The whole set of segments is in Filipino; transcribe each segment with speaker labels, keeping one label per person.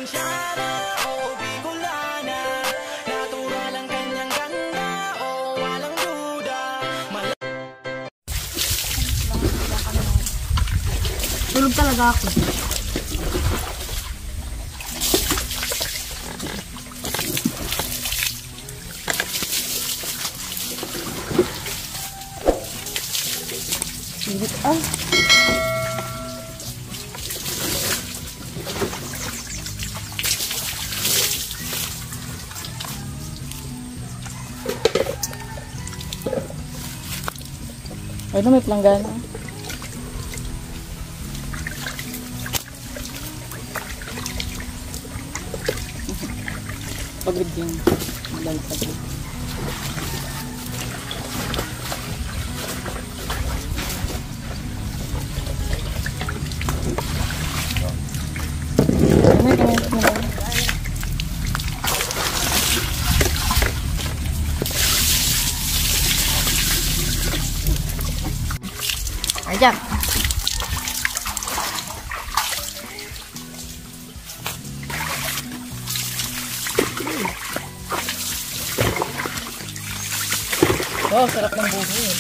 Speaker 1: Provinciana o Bicolana, natural ang kanyang ganda o walang duda.
Speaker 2: Tulog talaga ako. Init ah.
Speaker 3: Ano may planggana? Pagod yung lalapad.
Speaker 2: Ayan.
Speaker 3: Oh, sarap ng buhay.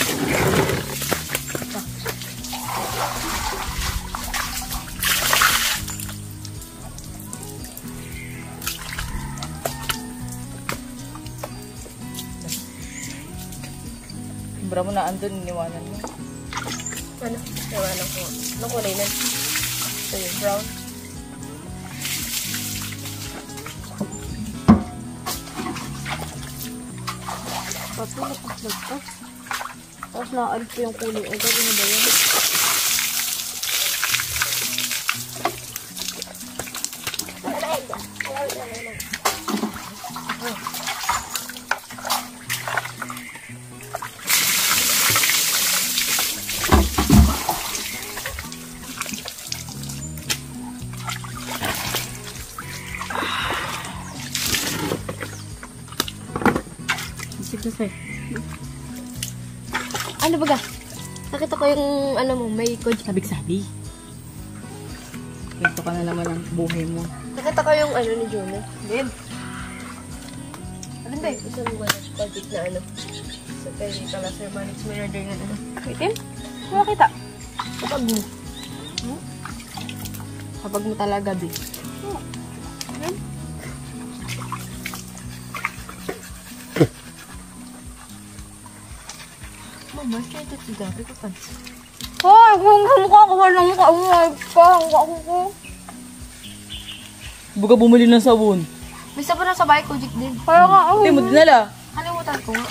Speaker 3: Sobra mo na andun, iniwanan mo.
Speaker 2: Ano? Iwanan ko. Anong kulay na? Ito yung brown. Tapos nakaplag ka. Tapos nakaalit ko yung kulay. Ay, gawin na ba yun? Ano ba ga? Nakita ko yung ano mo, may code.
Speaker 3: Sabik-sabi. Ito ka na naman ang buhay mo.
Speaker 2: Nakita ko yung ano ni Jonah.
Speaker 3: Din.
Speaker 2: Alin ba? Isang manage project na ano. Sa technical as management order na ano.
Speaker 3: Itim? Wala kita.
Speaker 2: Kapag mo.
Speaker 3: Hmm?
Speaker 2: Kapag mo talaga, B.
Speaker 3: Oh. Ayan.
Speaker 2: Mama, siya ito si Gabi ko pa.
Speaker 3: Hoy, kung mukha ko, walang mukha mo. Ko. Buka bumili ng sabon.
Speaker 2: May sabon na sa bahay ko, Jik din.
Speaker 3: Kaya nga, hindi mo dinala.
Speaker 2: Kalimutan ko nga.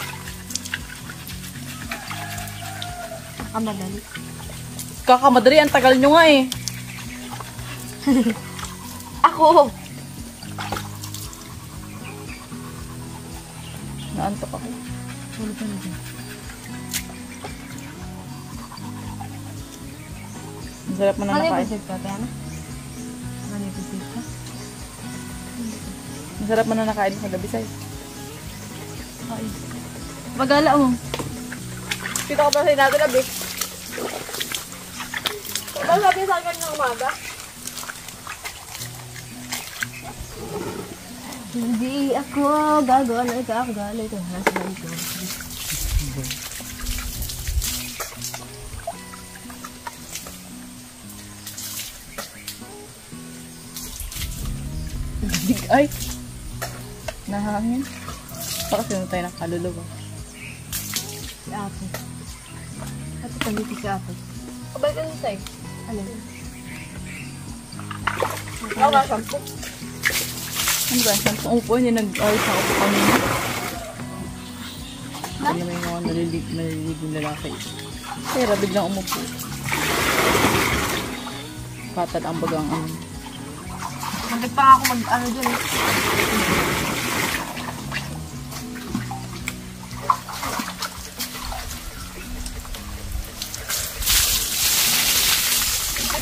Speaker 2: Kamadali.
Speaker 3: Kakamadali, ang tagal nyo nga eh.
Speaker 2: Ako!
Speaker 3: Naantok ako.
Speaker 2: Tulog ka na dyan.
Speaker 3: Ang sarap mo na nakain.
Speaker 2: Manipusip ka, kaya na? Manipusip ka?
Speaker 3: Ang sarap mo na nakain sa gabi sa'yo.
Speaker 2: Ay.
Speaker 3: Magala mo.
Speaker 2: Kita ko pa sa natin, Abi. Diba sabi sa akin ng umaga? Hindi ako gagawin ka galit ang husband ko.
Speaker 3: Ay! Nahangin. Baka sino tayo ng kaluluwa.
Speaker 2: Si Ate. Ate pangiti si Ate. Kabay ka nung tayo. Ano? Ikaw nga shampoo.
Speaker 3: Ano ba? Saan upo niya nag-ayos ako po kanina? Ano naman yung mga naliligong lalaki. Pero biglang umupo. Patad ang bagang ano.
Speaker 2: Magdag pa ako mag-ano dyan.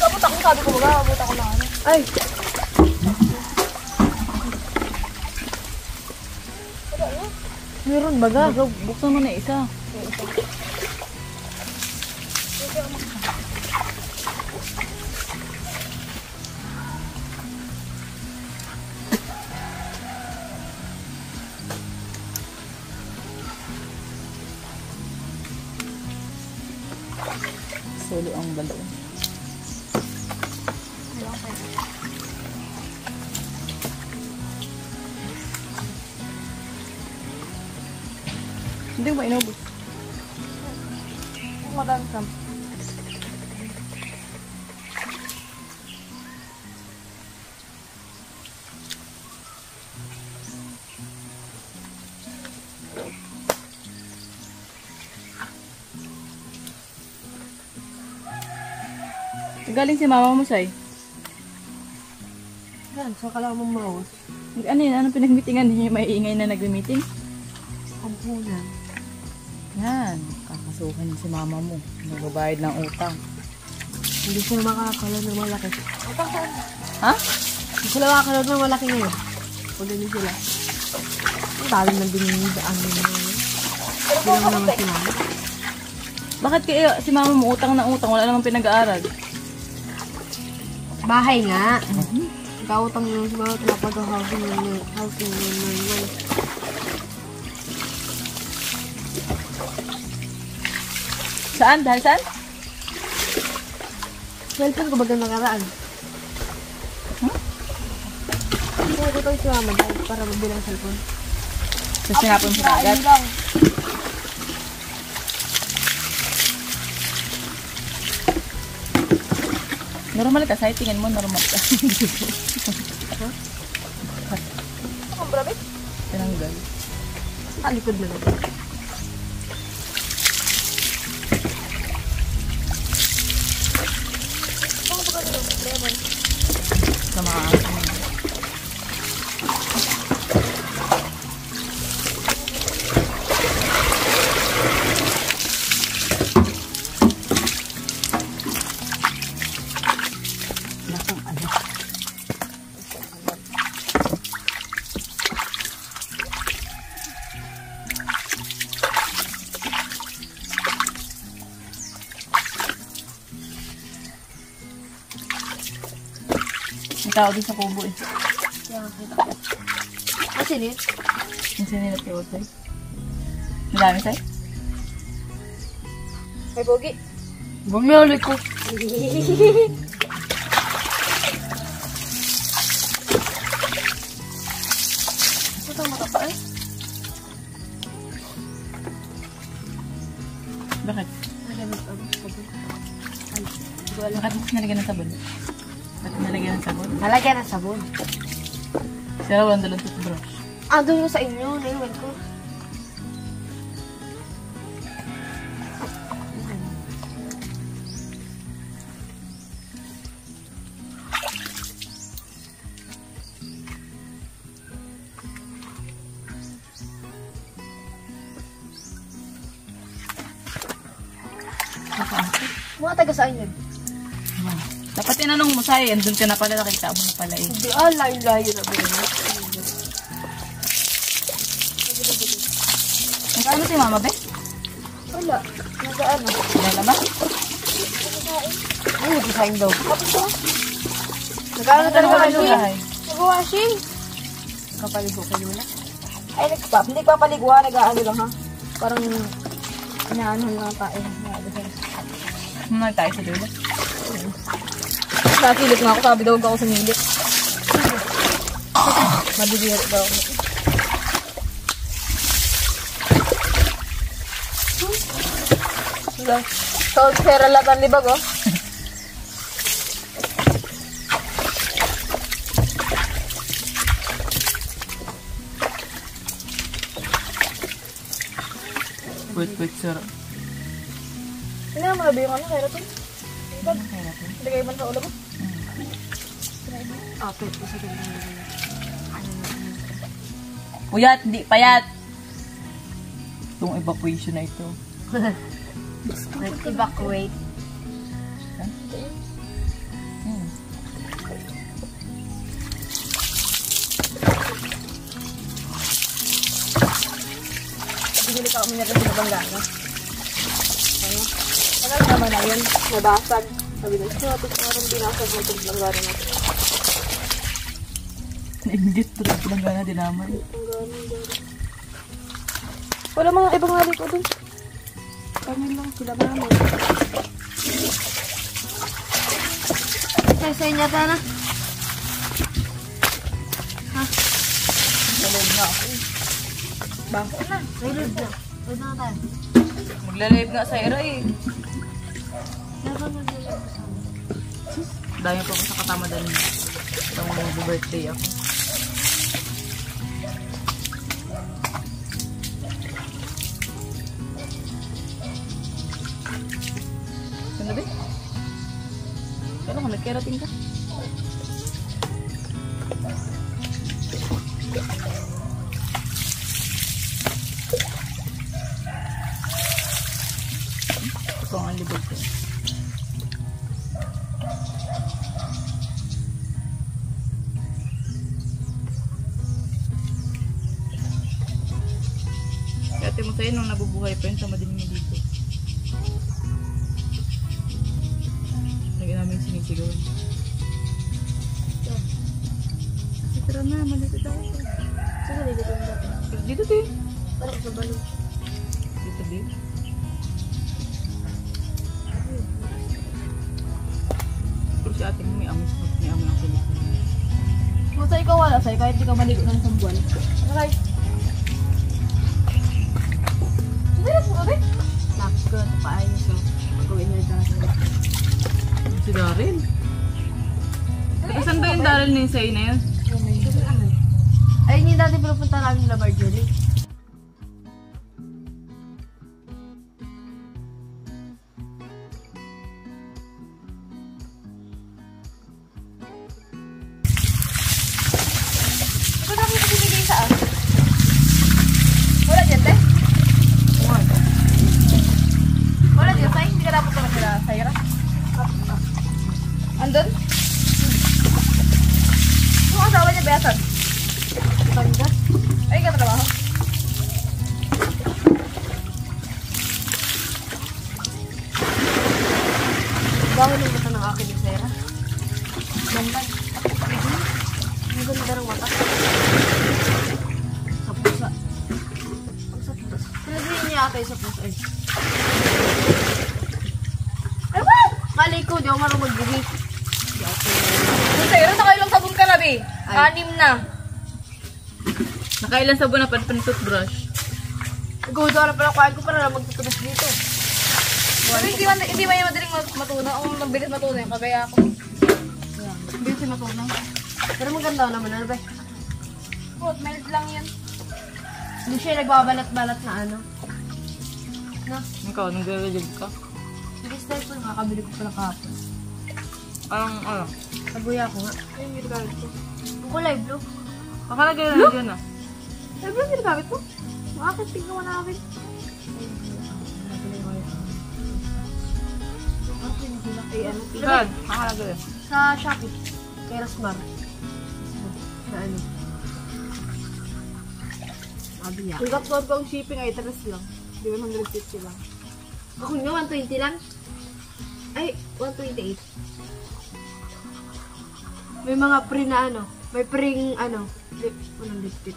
Speaker 2: Abot ako, sabi ko ba? Abot ako na ano.
Speaker 3: Ay! Meron baga. Buksan mo na isa. Solo ang balo. Hindi mo inubos.
Speaker 2: Madami sam.
Speaker 3: Galing si mama mo, Sai.
Speaker 2: Yan, so kala mong mouse.
Speaker 3: Ano yun? Anong pinag-meetingan? Hindi niyo maiingay na nag-meeting?
Speaker 2: Ampunan.
Speaker 3: Yan. Kakasuhan si mama mo. Nagbabayad ng utang.
Speaker 2: Hindi sila makakalaw ng malaki. Utang saan?
Speaker 3: Ha?
Speaker 2: Hindi sila makakalaw ng malaki ngayon. Pag ganyan sila. Ang dami ng binigdaan nila ngayon. Hindi lang naman si mama.
Speaker 3: Bakit kayo si mama mo utang na utang? Wala namang pinag-aaral.
Speaker 2: Bahay nga. Nagkautang nyo sa mga pinapag-housing housing naman.
Speaker 3: Saan? Dahil saan?
Speaker 2: Cellphone ko bagang nakaraan. Kaya ko ito si mama dahil para mabilang cellphone.
Speaker 3: Sa sinapon mo sa agad? Normal ka, Sai. Tingin mo, normal ka.
Speaker 2: Ang brabe?
Speaker 3: Tinanggal.
Speaker 2: Likod na lang.
Speaker 3: Sa mga asin. May tao din sa kubo eh.
Speaker 2: Kaya nakita ko. Asin eh?
Speaker 3: Yung sinilat kay Otay. Madami, Sai?
Speaker 2: Ay, Bogi.
Speaker 3: Bumiyali ko.
Speaker 2: Ito ang matapa eh.
Speaker 3: Bakit?
Speaker 2: Nagamit ako sa sabon. Ay, hindi ko alam.
Speaker 3: Bakit mo nalagyan ng sabon? Bakit nalagyan ng sabon?
Speaker 2: Nalagyan ng sabon.
Speaker 3: Sira walang dalang toothbrush.
Speaker 2: Ah, doon yung sa inyo. Naiwan ko. Mga taga saan yun?
Speaker 3: Dapat tinanong mo, Sai. Andun ka na pala. Nakita mo na pala eh.
Speaker 2: Hindi, layo-layo na ba yun?
Speaker 3: Nag-ano si mama, be?
Speaker 2: Wala. Nag-ano?
Speaker 3: Wala ba?
Speaker 2: Ay, nag-design daw. Nag-ano talaga
Speaker 3: Nag-ano
Speaker 2: washing?
Speaker 3: bahay?
Speaker 2: Nag-washing? Kapaligo kayo na? Ay, hindi papaligwa. Nag-ano lang ha? Parang inaano lang tayo.
Speaker 3: Nag tayo sa dulo.
Speaker 2: Nakilit nga ako. Sabi daw ako sumilit. Mabibigyan daw ako. So, sera latan libag oh.
Speaker 3: Wait, sir.
Speaker 2: Hindi naman na ba yung ano? Kaya ito? Libag.
Speaker 3: Kaya natin.
Speaker 2: Lagay man sa ulo mo? Ah, pwede ko sa ganyan.
Speaker 3: Puyat, hindi payat. Itong evacuation na ito.
Speaker 2: Evacuate.
Speaker 3: Hmm.
Speaker 2: Bigili ka kami na rin sa banggana. Ano? Tagal naman na yun. Nabasag. Sabi na, so, tapos parang binasag mo itong banggana natin.
Speaker 3: Nainggit to rin pinanggana dinamay.
Speaker 2: Wala mga ibang halik ko dun. Kami lang sila naman. Sa inyo na. Ha?
Speaker 3: Magla-live na ako.
Speaker 2: Bakit na? Reload na. Reload na tayo.
Speaker 3: Magla-live nga sa era eh.
Speaker 2: Dapat mag-reload.
Speaker 3: Dahil pa ako sa katamadan niya. Itong mag-birthday ako. Ano ba? Kailan ka? Nagkerating ka? Ito ang libog ko. Ate mo sa'yo nung nabubuhay pa yun sa madilim niya dito. Lagi namin sinisigawan. Kasi tara na, malito tayo.
Speaker 2: Saan ka dito ang dati?
Speaker 3: Dito din.
Speaker 2: Parang sa balon.
Speaker 3: Dito din. Pero si ate mo may amis ang pelikula.
Speaker 2: Kung sa'yo ka wala sa'yo, kahit di ka maligo ng isang buwan. Okay. Hindi na po kami. Napkot, paayos ko. Gawin niya dati.
Speaker 3: Si Daryl. Saan ba yung Daryl na yung sa'yo na yun?
Speaker 2: Ayun yung dati pinupunta namin na Marjorie. Ito na kita binigay saan? Wala dyan, te? Wala dyan, tay? Hindi ka dapat ka sila sa ira? Andun? Yung asawa niya, Beasan? Tanda? Ay, ka trabaho? Bangon yung mata ng akin yung Sarah. Mandag. Ang ganda ng mata. Sa pusa. Sa pusa. Sinabihin niya ata yung sa pusa. Ay. Ewan! Mali ko, di ako marunong mag-gigit. Yung Sarah, nakailang sabon ka na, be? 6 na.
Speaker 3: Nakailan sabon na pan-toothbrush?
Speaker 2: Gusto na pala kuhain ko para lang magtutunas dito. Pero hindi ba yung madaling matunaw? Ang mabilis matunaw yung kagaya ako. Mabilis yung matunaw. Pero maganda naman, ano ba? What, mild lang yan. Hindi siya nagbabalat-balat na ano. No?
Speaker 3: Ikaw, nag-religid ka?
Speaker 2: Hindi style ko, nakakabili ko pala kahapon.
Speaker 3: Parang, ano?
Speaker 2: Naguya ko nga. Ayun yung ginagamit ko. Ang kulay blue.
Speaker 3: Nakalagay na dyan ah.
Speaker 2: Ay, blue yung ginagamit ko? Bakit? Tingnan mo namin. Ay, ano?
Speaker 3: Saan? Nakalagay.
Speaker 2: Sa Shopee. Kay Rasmar. Na ano? Sabi yan.
Speaker 4: Yung upload ko ang shipping ay 3 lang. Di ba 150 lang?
Speaker 2: Ako nga, 120 lang. Ay, 128. May mga pre na ano. May pring ano. Anong lipstick?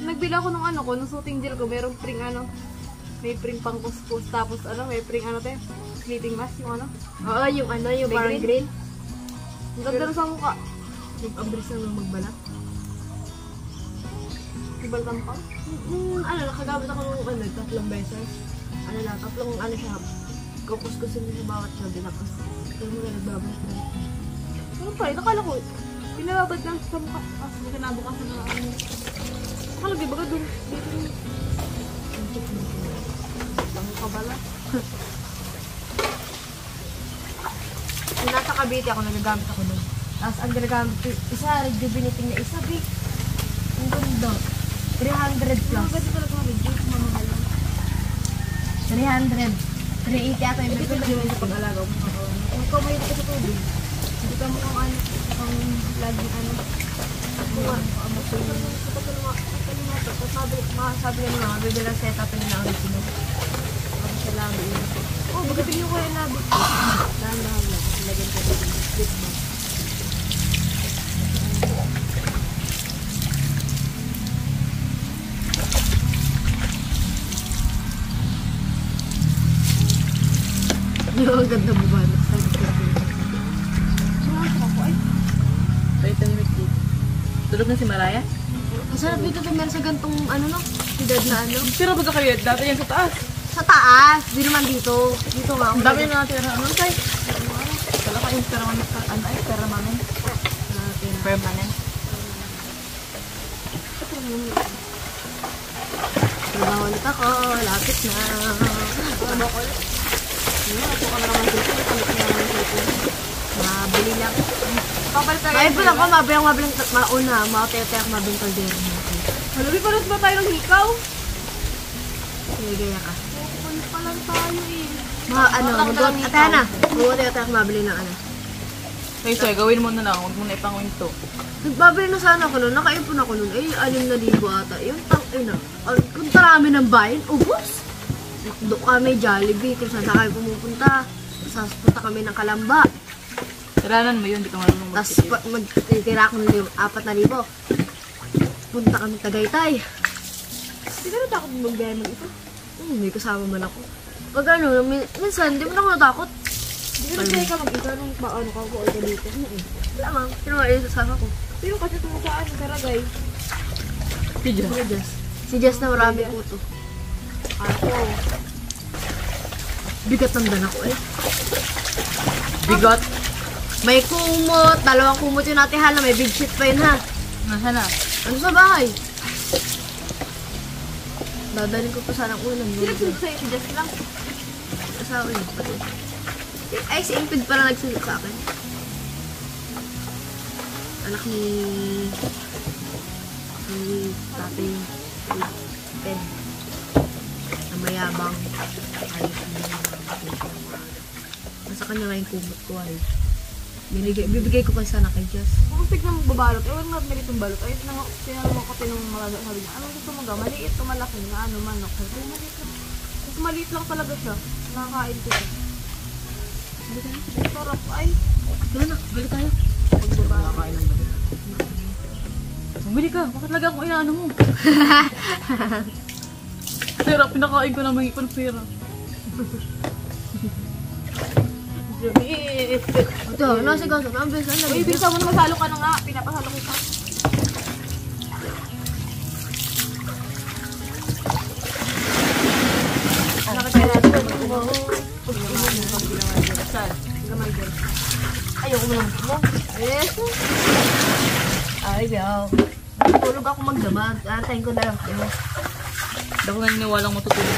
Speaker 4: Nagbili ako ng ano ko, ng suiting gel ko, merong pring ano. May pring pang kuskus, tapos ano, may pring ano te, sleeping mask yung ano.
Speaker 2: Oo, yung ano, yung
Speaker 4: May
Speaker 2: parang
Speaker 4: green?
Speaker 2: green.
Speaker 4: Ang ganda na sa mukha.
Speaker 2: Ang bilis na magbalat.
Speaker 4: Ibal tampang.
Speaker 2: Ano, nakagamit ako ng ano, 3 beses. Ano lang, 3 ano siya. Kukuskusin mo sa bawat sabi, tapos ito mo na nagbabalik na.
Speaker 4: Ano pa, nakala ko, pinababad lang sa mukha. Kasi kinabukasan na ano. Akala, di ba ka dun? Dito yung ang kabala.
Speaker 2: Kung nasa Cavite ako, nagagamit ako nun. Tapos ang ginagamit ko, isa, rejuvenating na isa, big. Ang ganda. 300 plus.
Speaker 4: Ang ganda talaga ng rejuve, mamahal lang.
Speaker 2: 300. 380 ata yung
Speaker 4: Ito
Speaker 2: bigay.
Speaker 4: na yun sa pag-alaga mo. Kung ikaw may ka sa tubig, hindi ka mo kung ano, kung laging ano.
Speaker 2: Kung ano, sabi nga nila, bibila set up nila ang sino. Sabi siya lang yun.
Speaker 4: Oh, bagating yung kaya nabit ko. Dahan-dahan lang. Lagyan ko din. Lip balm.
Speaker 2: Yung ang ganda mo ba? Sabi ko.
Speaker 3: Tulog na si Maraya?
Speaker 2: Masarap dito tumira sa gantong ano no? Sidad na ano.
Speaker 3: Pero baga kayo, dati yan sa taas.
Speaker 2: Sa taas, di naman dito. Dito nga ako.
Speaker 3: Ang dami na natin. Ano tayo? Wala ka yung permanent. Ano ay, permanent. Permanent.
Speaker 2: Trabaho ulit ako, lapit na. Trabaho ko ulit. Ako ka na naman dito. Palit na naman dito. Mabili lang.
Speaker 4: Papalit tayo.
Speaker 2: Ay, pala ko, mabilang mauna. Maotete ako mabilang kaldero.
Speaker 4: Malumi pa ba tayo ng hikaw?
Speaker 2: Sige, gaya ka.
Speaker 4: Papalit pa lang tayo eh.
Speaker 2: Mag-uot. Ate na. Mag-uot ako mabili ng ano.
Speaker 3: Okay, so gawin mo na lang. Huwag mo na ipangwinto.
Speaker 2: Nagbabili na sana ako nun. Nakaipon ako nun. Ay, 6,000 ata. Yung tang-ina. Kung tarami ng bayan, ubos. Doon kami, Jollibee. Kung saan na kayo pumupunta. Tapos punta kami ng Kalamba.
Speaker 3: Tiranan mo yun, di ka marunong
Speaker 2: Tapos
Speaker 3: mag-titip.
Speaker 2: magtitira ako ng 4,000. Punta kami Tagaytay.
Speaker 4: Hindi ka natakot mag-gaya mag-ito.
Speaker 2: May kasama man ako. Pag ano, minsan, di mo na ako natakot.
Speaker 4: Hindi ka nagsaya ka mag-isa nung paano ka ko ulit dito.
Speaker 2: Wala man. Sino nga yung sasama ko?
Speaker 4: Pero kasi tumusaan sa Saragay.
Speaker 3: Si Diyos.
Speaker 2: Si Jess. Si Jess na marami puto.
Speaker 4: Ako.
Speaker 2: Bigat ng dala ko eh.
Speaker 3: Bigot.
Speaker 2: May kumot. 2 kumot yung natin hala. May big shit pa yun ha.
Speaker 3: Nasa na?
Speaker 2: Ano sa bahay? Dadalhin ko pa sanang ulam.
Speaker 4: Sino nagsulit sa'yo? Si Jess lang.
Speaker 2: Asawa yun pati. Ay, si Impid pala nagsulit sa akin. Anak ni tatay Ted. Na mayabang. Nasa kanya nga yung kumot ko ay. Bibigay ko pa sana kay Jess.
Speaker 4: Kung tignan mo babalot, ewan nga meron itong balot. Ay, tinanong ko tinong malaga. Sabi niya, ano gusto mo ga? Maliit o malaki? Na ano, manok. Sabi ko, maliit lang. Tapos maliit lang talaga siya. Nakakain ko siya. Sarap ay.
Speaker 2: Tara na, balik tayo.
Speaker 3: Nakakain lang ba? Bumili ka. Bakit lagi akong inaano mo? Pera, pinakain ko na may ipon pera.
Speaker 4: Jumit.
Speaker 2: Ito, nasa gaso. Ang beses ang
Speaker 4: Uy,
Speaker 2: lagi.
Speaker 4: bisa mo na masalo ka na nga. Pinapasalo kita.
Speaker 2: Ayoko mo lang mo. Yes. Ay, yaw. Tulog ako magdamag. Antayin ko na lang.
Speaker 3: Hindi ako naniniwalang matutulog.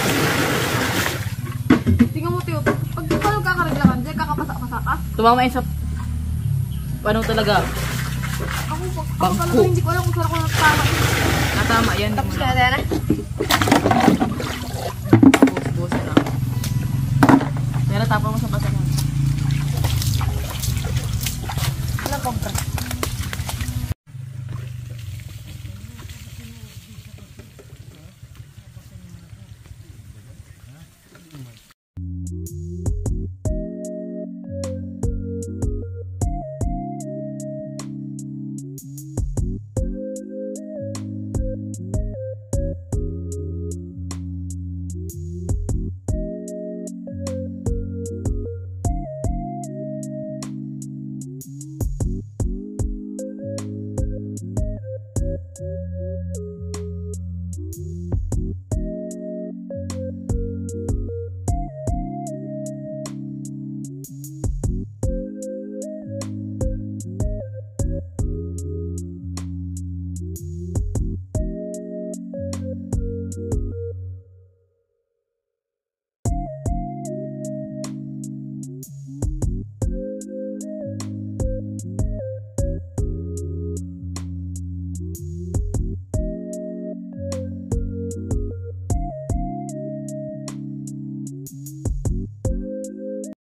Speaker 4: Tingnan mo, Tio. Pag tulog ka karaglakan, diyan kakapasa-pasa ka.
Speaker 3: Tumama yun sa... Ano talaga?
Speaker 4: Ako
Speaker 3: Bangko.
Speaker 4: talaga hindi ko alam kung saan ako nagtama.
Speaker 3: Natama yan.
Speaker 2: Tapos ka na na.
Speaker 3: Buhos na. Pero tapang mo sa